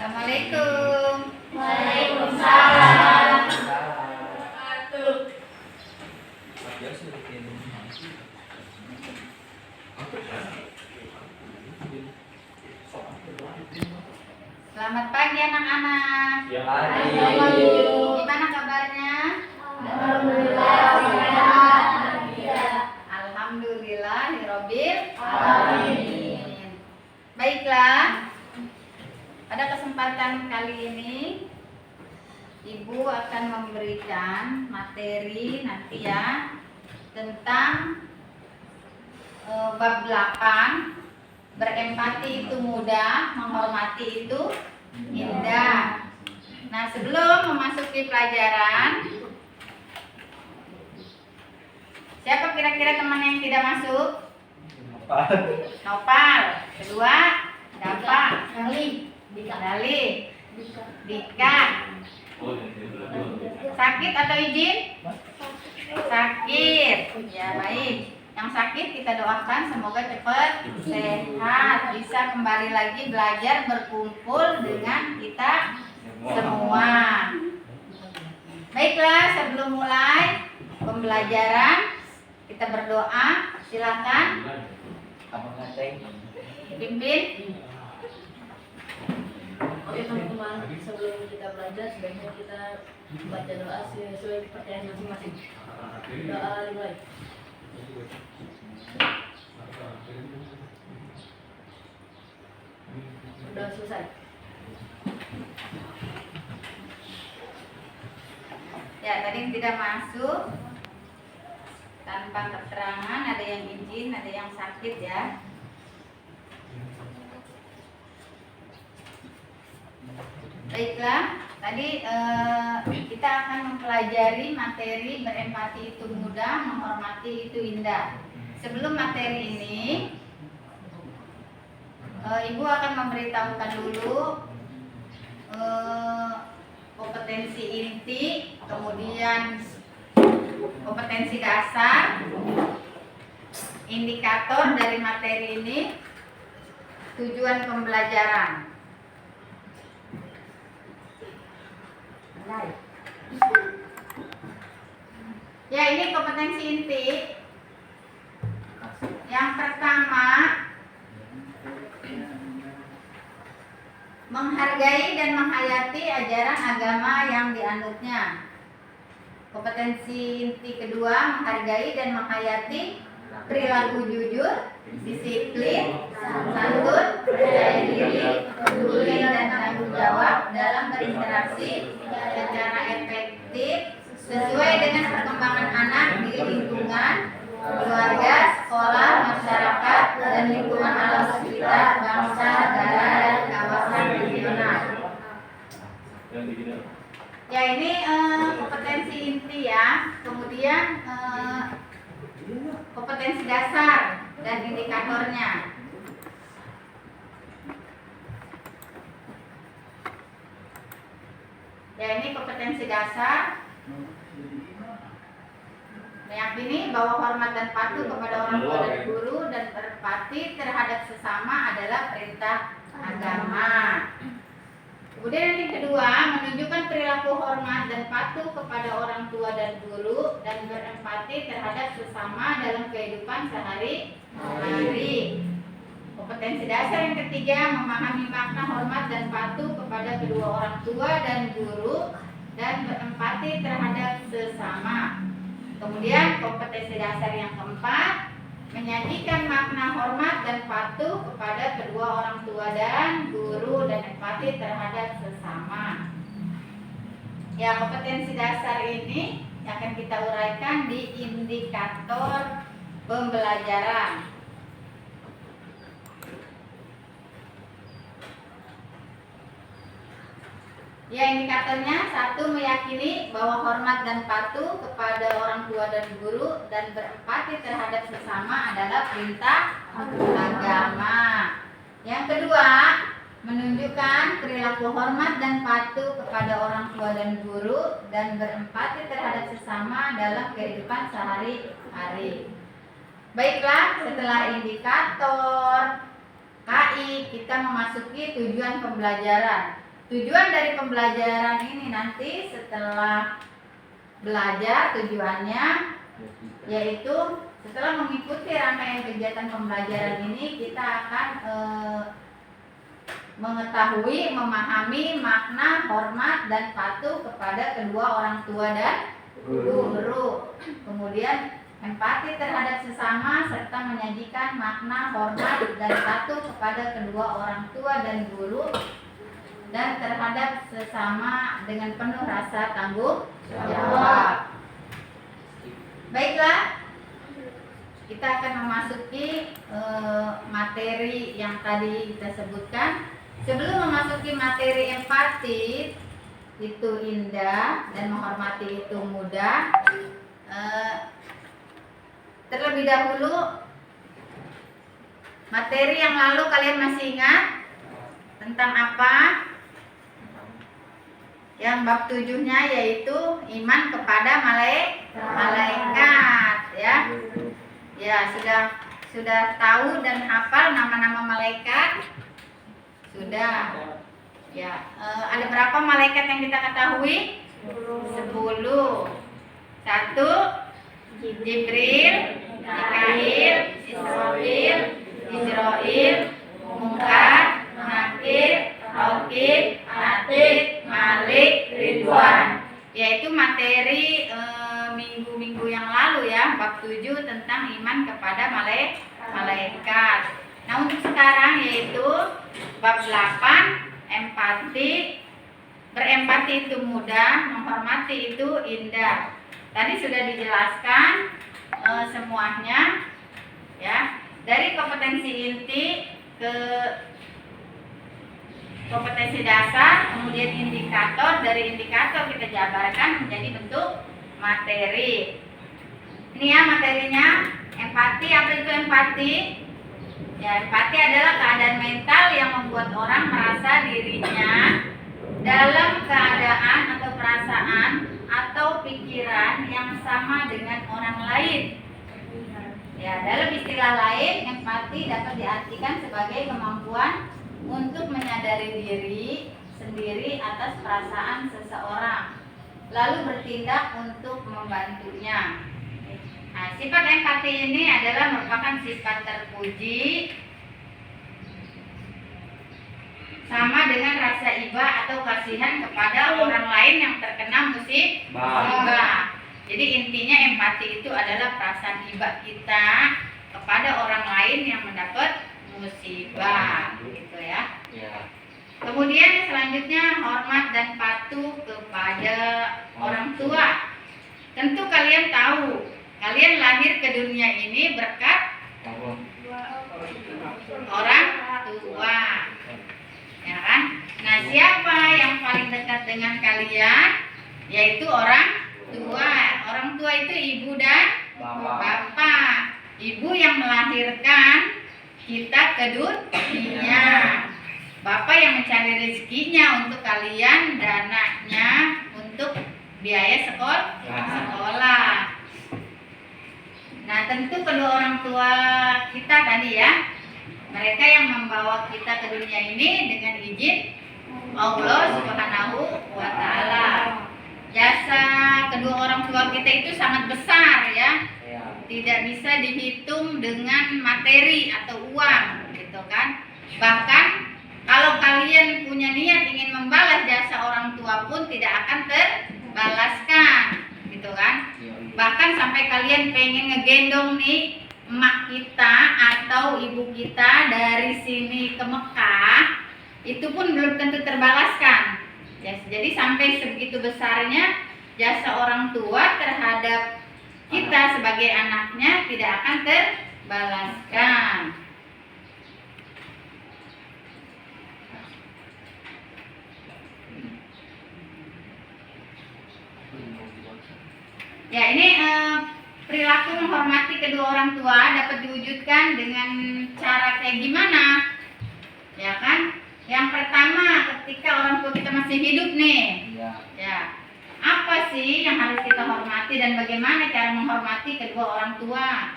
Assalamualaikum. Waalaikumsalam. Selamat pagi anak-anak. Gimana kabarnya? Alhamdulillah sehat. Alhamdulillahirobbil alamin. Baiklah. Pada kesempatan kali ini Ibu akan memberikan materi nanti ya tentang bab 8. Berempati itu mudah, menghormati itu indah. Nah, sebelum memasuki pelajaran, siapa kira-kira teman yang tidak masuk? Nopal. Kedua, Dapa. Dali. Dika. Sakit atau izin? Sakit. Ya, baik. Yang sakit kita doakan semoga cepat sehat, bisa kembali lagi belajar berkumpul dengan kita semua. Baiklah, sebelum mulai pembelajaran kita berdoa. Silakan pimpin. Oke teman-teman, sebelum kita belajar sebaiknya kita baca doa sesuai kepercayaan masing-masing. Doa dimulai. Sudah selesai. Ya, tadi yang tidak masuk tanpa keterangan, ada yang izin, ada yang sakit ya. Baiklah, tadi kita akan mempelajari materi berempati itu mudah, menghormati itu indah. Sebelum materi ini, Ibu akan memberitahukan dulu kompetensi inti, kemudian kompetensi dasar, indikator dari materi ini, tujuan pembelajaran. Ya, ini kompetensi inti. Yang pertama, menghargai dan menghayati ajaran agama yang dianutnya. Kompetensi inti kedua, menghargai dan menghayati perilaku jujur, disiplin, santun, percaya diri, peduli dan tanggung jawab dalam berinteraksi secara efektif sesuai dengan perkembangan anak di lingkungan keluarga, sekolah, masyarakat, dan lingkungan alam sekitar, bangsa, negara, dan kawasan regional. Ya, ini kompetensi inti ya. Kemudian kompetensi dasar dan indikatornya. Ya, ini kompetensi dasar. Meyakini bahwa hormat dan patuh kepada orang tua dan guru dan berempati terhadap sesama adalah perintah agama. Kemudian yang kedua, menunjukkan perilaku hormat dan patuh kepada orang tua dan guru dan berempati terhadap sesama dalam kehidupan sehari-hari. Kompetensi dasar yang ketiga, memahami makna hormat dan patuh kepada kedua orang tua dan guru dan berempati terhadap sesama. Kemudian kompetensi dasar yang keempat, menyajikan makna hormat dan patuh kepada kedua orang tua dan guru dan empati terhadap sesama. Ya, kompetensi dasar ini akan kita uraikan di indikator pembelajaran. Ya, indikatornya satu, meyakini bahwa hormat dan patuh kepada orang tua dan guru dan berempati terhadap sesama adalah perintah agama. Yang kedua, menunjukkan perilaku hormat dan patuh kepada orang tua dan guru dan berempati terhadap sesama dalam kehidupan sehari-hari. Baiklah, setelah indikator KI, kita memasuki tujuan pembelajaran. tujuan dari pembelajaran ini nanti setelah belajar, tujuannya yaitu setelah mengikuti rangkaian kegiatan pembelajaran ini kita akan mengetahui, memahami makna hormat dan patuh kepada kedua orang tua dan guru. Kemudian empati terhadap sesama serta menyajikan makna hormat dan patuh kepada kedua orang tua dan guru dan terhadap sesama dengan penuh rasa tanggung jawab. Baiklah, kita akan memasuki materi yang tadi kita sebutkan. Sebelum memasuki materi empati itu indah dan menghormati itu mudah, terlebih dahulu materi yang lalu kalian masih ingat tentang apa? Yang bab 7-nya yaitu iman kepada malaikat, ya. Ya, sudah tahu dan hafal nama-nama malaikat? Sudah. Ya, ada berapa malaikat yang kita ketahui? 10. 1 Jibril, Mikail, Israfil, Munkar, Nakir, Raqib, Atid, Malik, Ridwan. Yaitu materi minggu-minggu yang lalu ya, bab 7 tentang iman kepada malaikat. Nah, untuk sekarang yaitu bab 8 empati. Berempati itu mudah, menghormati itu indah. Tadi sudah dijelaskan semuanya ya, dari kompetensi inti ke kompetensi dasar, kemudian indikator, dari indikator kita jabarkan menjadi bentuk materi. Ini ya materinya, empati. Apa itu empati? Ya, empati adalah keadaan mental yang membuat orang merasa dirinya dalam keadaan atau perasaan atau pikiran yang sama dengan orang lain. Ya, dalam istilah lain, empati dapat diartikan sebagai kemampuan untuk menyadari diri sendiri atas perasaan seseorang, lalu bertindak untuk membantunya. Nah, sifat empati ini adalah merupakan sifat terpuji, sama dengan rasa iba atau kasihan kepada orang lain yang terkena musibah. Jadi intinya empati itu adalah perasaan iba kita kepada orang lain yang mendapat musibah, gitu ya. Kemudian yang selanjutnya hormat dan patuh kepada orang tua. Tentu kalian tahu, kalian lahir ke dunia ini berkat orang tua, ya kan? Nah, siapa yang paling dekat dengan kalian? Yaitu orang tua. Orang tua itu ibu dan bapak. Ibu yang melahirkan kita ke dunia. Bapak yang mencari rezekinya untuk kalian, dananya untuk biaya sekolah. Nah, tentu kedua orang tua kita tadi ya, mereka yang membawa kita ke dunia ini dengan izin Allah Subhanahu wa Ta'ala. Jasa kedua orang tua kita itu sangat besar ya, tidak bisa dihitung dengan materi atau uang, gitu kan. Bahkan kalau kalian punya niat ingin membalas jasa orang tua pun tidak akan terbalaskan, gitu kan. Bahkan sampai kalian pengen ngegendong nih emak kita atau ibu kita dari sini ke Mekah, itu pun belum tentu terbalaskan. Ya, jadi sampai sebegitu besarnya jasa orang tua terhadap kita sebagai anaknya tidak akan terbalaskan. Ya, ini perilaku menghormati kedua orang tua dapat diwujudkan dengan cara kayak gimana? Ya kan? Yang pertama, ketika orang tua kita masih hidup nih. Ya. Apa sih yang harus kita hormati dan bagaimana cara menghormati kedua orang tua?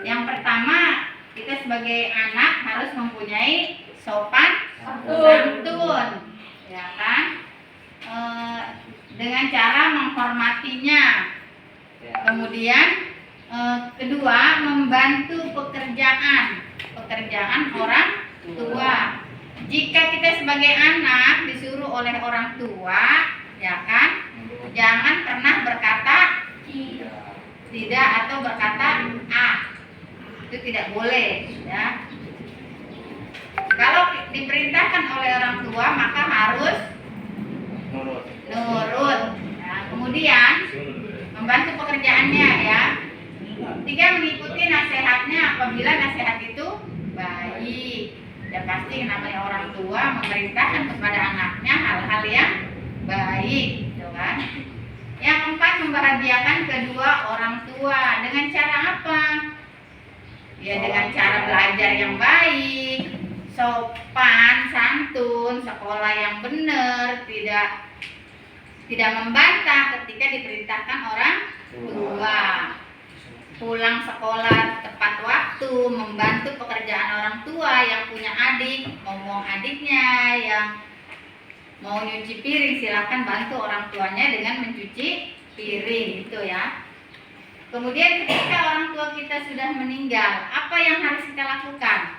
Yang pertama, kita sebagai anak harus mempunyai sopan santun. ya kan? Dengan cara menghormatinya. Kemudian kedua, membantu pekerjaan orang tua. Jika kita sebagai anak disuruh oleh orang tua, ya kan, jangan pernah berkata tidak atau berkata itu tidak boleh, ya. Kalau diperintahkan oleh orang tua maka harus nurut. Nah, kemudian membantu pekerjaannya, ya. Tiga, mengikuti nasihatnya apabila nasihat itu baik. Ya pasti namanya orang tua memerintahkan kepada anaknya hal-hal yang baik, gitu kan. Yang keempat, membahagiakan kedua orang tua. Dengan cara apa? Ya dengan cara belajar yang baik, sopan, santun, sekolah yang benar, tidak membantah ketika diperintahkan orang tua. Pulang sekolah tepat waktu, membantu pekerjaan orang tua. Yang punya adik, ngomong adiknya, yang mau nyuci piring silakan bantu orang tuanya dengan mencuci piring, gitu ya. Kemudian ketika orang tua kita sudah meninggal, apa yang harus kita lakukan?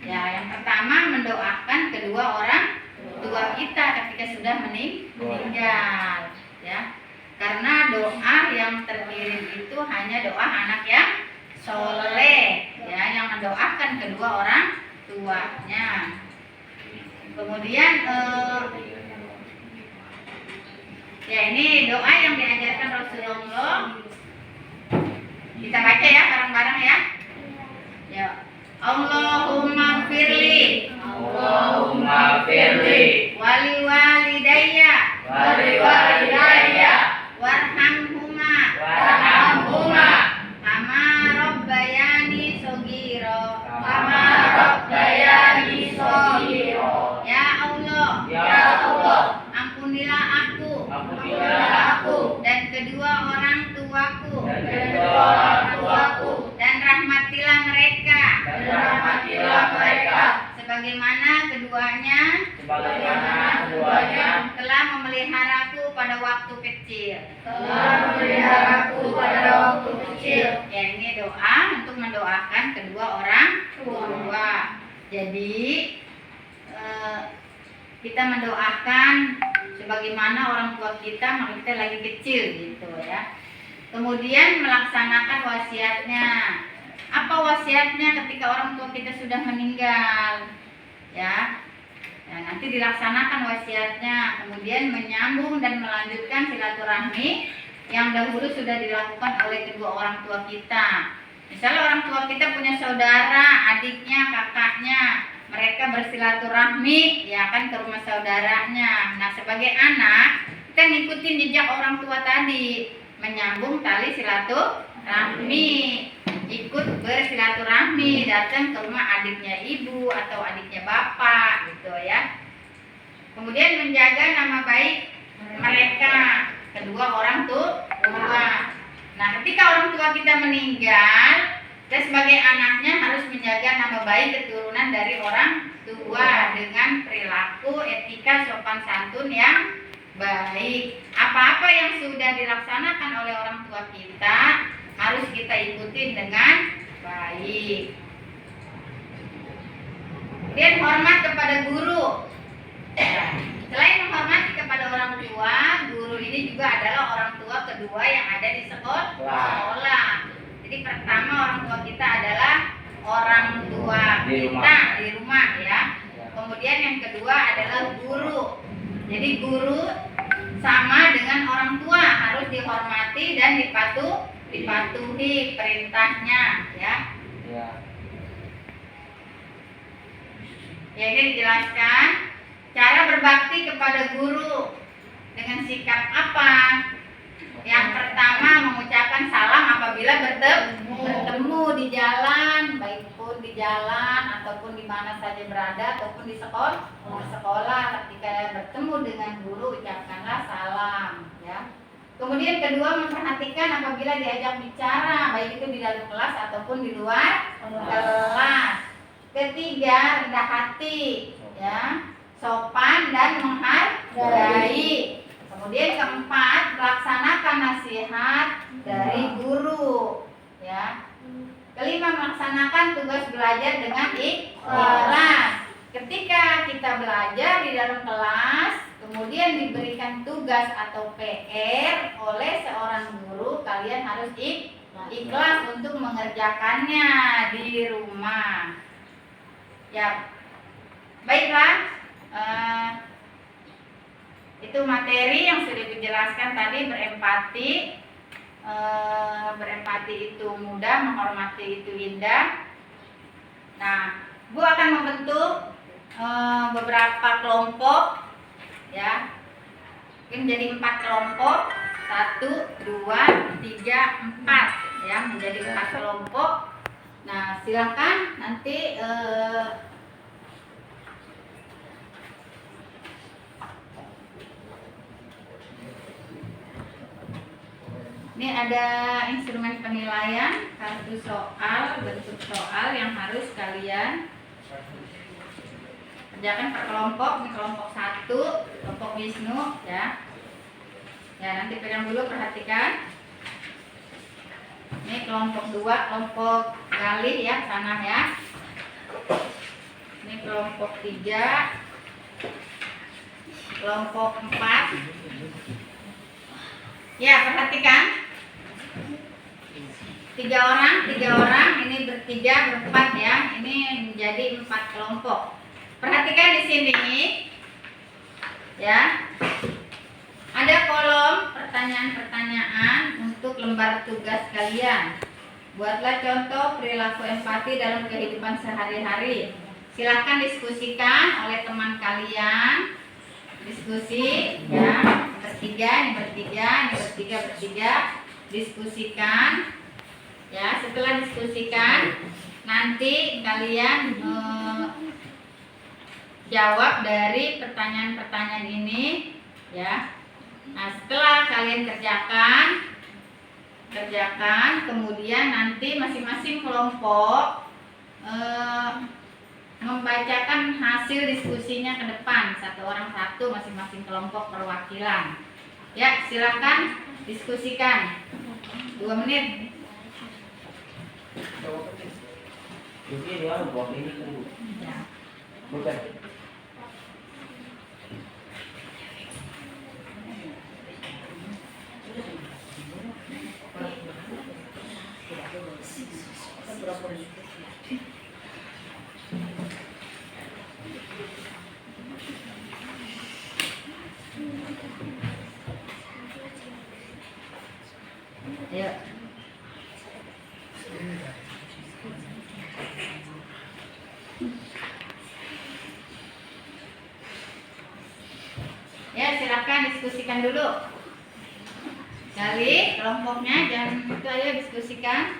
Ya, yang pertama mendoakan kedua orang tua kita ketika sudah meninggal, ya. Karena doa yang terkirim itu hanya doa anak yang soleh, ya, yang mendoakan kedua orang tuanya. Kemudian ya ini doa yang diajarkan Rasulullah. Kita baca ya bareng-bareng ya. Ya. Allahumma firli wali walidayya warhamhuma kama rabbayani shaghira. Ya Allah, ampunilah aku dan kedua orang tuaku dan rahmatilah mereka sebagaimana keduanya telah memeliharaku pada waktu kecil. Ya, ini doa untuk mendoakan kedua orang tua. Jadi kita mendoakan sebagaimana orang tua kita lagi kecil, gitu ya. Kemudian melaksanakan wasiatnya. Apa wasiatnya ketika orang tua kita sudah meninggal? Ya. Nah, nanti dilaksanakan wasiatnya. Kemudian menyambung dan melanjutkan silaturahmi yang dahulu sudah dilakukan oleh kedua orang tua kita. Misalnya orang tua kita punya saudara, adiknya, kakaknya, mereka bersilaturahmi, ya kan, ke rumah saudaranya. Nah, sebagai anak kita ngikutin jejak orang tua tadi, menyambung tali silaturahmi, ikut bersilaturahmi, datang ke rumah adiknya ibu atau adiknya bapak, gitu ya. Kemudian menjaga nama baik mereka, kedua orang tua. Nah, ketika orang tua kita meninggal, kita sebagai anaknya harus menjaga nama baik keturunan dari orang tua dengan perilaku, etika, sopan santun yang baik. Apa-apa yang sudah dilaksanakan oleh orang tua kita harus kita ikutin dengan baik. Kemudian hormat kepada guru. Selain menghormati kepada orang tua, guru ini juga adalah orang tua kedua yang ada di sekolah. Jadi pertama orang tua kita adalah orang tua kita di rumah, ya. Kemudian yang kedua adalah guru. Jadi guru sama dengan orang tua, harus dihormati dan dipatuhi perintahnya, ya. Ya, ini dijelaskan cara berbakti kepada guru dengan sikap apa? Yang pertama, mengucapkan salam apabila bertemu di jalan, baik pun di jalan ataupun di mana saja berada ataupun di sekolah, ketika bertemu dengan guru ucapkanlah salam, ya. Kemudian kedua, memperhatikan apabila diajak bicara, baik itu di dalam kelas ataupun di luar kelas. Ketiga, rendah hati, ya. sopan dan menghargai. Kemudian keempat, melaksanakan nasihat dari guru, ya. Kelima, melaksanakan tugas belajar dengan ikhlas. Ketika kita belajar di dalam kelas, kemudian diberikan tugas atau PR oleh seorang guru, kalian harus ikhlas untuk mengerjakannya di rumah. Ya, baiklah. Itu materi yang sudah dijelaskan tadi. Berempati itu mudah, menghormati itu indah. Nah, Bu akan membentuk beberapa kelompok, ya. Mungkin jadi 4 kelompok, 1, 2, 3, 4, ya, menjadi 4 kelompok. Nah, silakan nanti ini ada instrumen penilaian, kartu soal, bentuk soal yang harus kalian kerjakan per kelompok. Ini kelompok 1, kelompok Wisnu, ya. Ya, nanti pegang dulu, perhatikan. Ini kelompok 2, kelompok Galih, ya, sana ya. Ini kelompok 3, kelompok 4. Ya, perhatikan. 3 orang, ini bertiga, berempat, ya. Ini menjadi 4 kelompok. Perhatikan di sini, ya. Ada kolom pertanyaan-pertanyaan untuk lembar tugas kalian. Buatlah contoh perilaku empati dalam kehidupan sehari-hari. Silahkan diskusikan oleh teman kalian. Diskusi, ya. Bertiga, diskusikan, ya. Setelah diskusikan, nanti kalian jawab dari pertanyaan-pertanyaan ini, ya. Nah, setelah kalian kerjakan, kemudian nanti masing-masing kelompok membacakan hasil diskusinya ke depan, 1 orang 1, masing-masing kelompok perwakilan. Ya, silakan diskusikan. 2 menit. Bukan. Ayo. Ya, silakan diskusikan dulu. Dari kelompoknya, jangan itu, ayo diskusikan.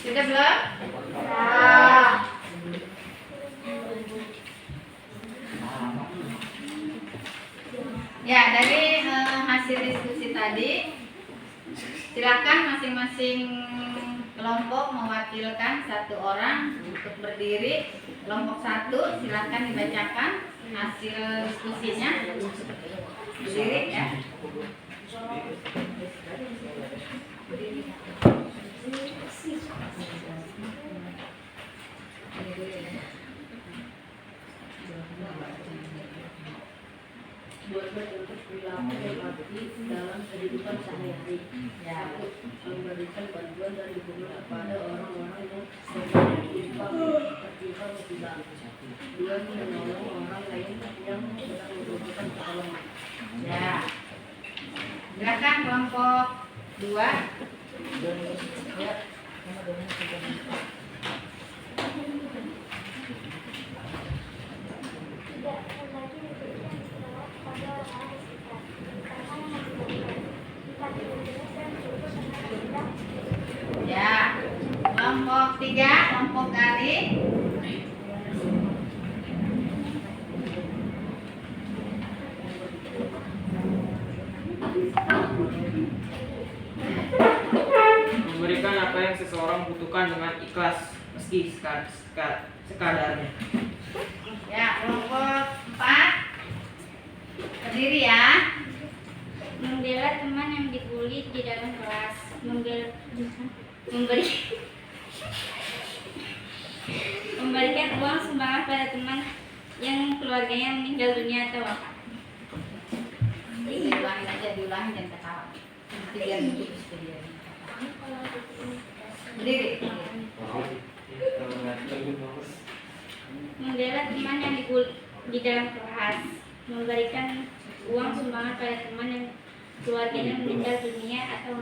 Sudah belum? Ya, dari hasil diskusi tadi, silakan masing-masing kelompok mewakilkan 1 orang untuk berdiri. Kelompok 1, silakan dibacakan hasil diskusinya. Berdiri, ya. buat untuk perilaku empati dalam kehidupan sehari-hari. Ya. Satu, memberikan bantuan dan dukungan kepada orang-orang yang sedang tertimpa musibah. Dua, menolong orang lain yang sedang membutuhkan pertolongan. Ya. Silakan kelompok 2. Tidak lagi diberikan istirahat kepada orang di sekitar, karena yang membutuhkan. Empat, bergerak dan berikut dengan rendah. Ya. Kelompok 3, kelompok garis. Memberikan apa yang seseorang butuhkan dengan ikhlas meski sekadarnya. Ya, kelompok 4. Berdiri ya. Membela teman yang dibully di dalam kelas. Memberikan uang sumbangan pada teman yang keluarganya meninggal dunia atau wafat. Diulangin aja, diulangin dan ketawa. Nanti biar lucu dia. Berdiri. Membela teman yang dibully di dalam kelas. Memberikan uang sumbangan pada teman yang keluarganya meninggal dunia atau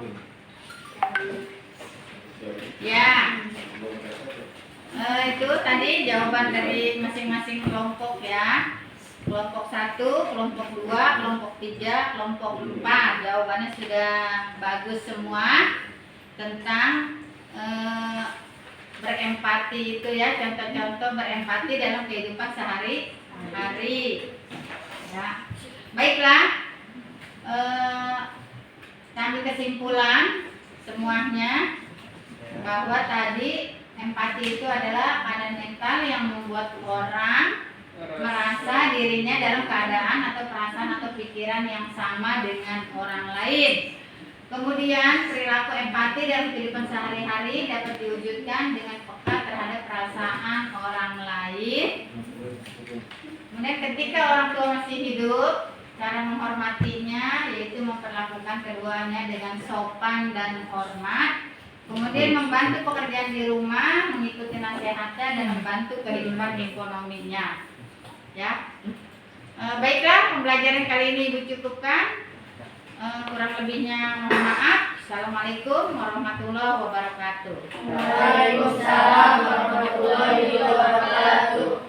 Ya. Itu tadi jawaban dari masing-masing kelompok ya. Kelompok 1, kelompok 2, kelompok 3, kelompok 4. Jawabannya sudah bagus semua tentang berempati itu ya, contoh-contoh berempati dalam kehidupan sehari-hari. Ya. Baiklah. Sambil kesimpulan semuanya bahwa tadi empati itu adalah keadaan mental yang membuat orang merasa dirinya dalam keadaan atau perasaan atau pikiran yang sama dengan orang lain. Kemudian perilaku empati dalam kehidupan sehari-hari dapat diwujudkan dengan peka terhadap perasaan orang lain. Kemudian ketika orang tua masih hidup, cara menghormatinya yaitu memperlakukan keduanya dengan sopan dan hormat. Kemudian membantu pekerjaan di rumah, mengikuti nasihatnya dan membantu kehidupan ekonominya. Ya, baiklah pembelajaran kali ini Ibu cukupkan. Kurang lebihnya mohon maaf. Assalamualaikum warahmatullahi wabarakatuh. Waalaikumsalam warahmatullahi wabarakatuh.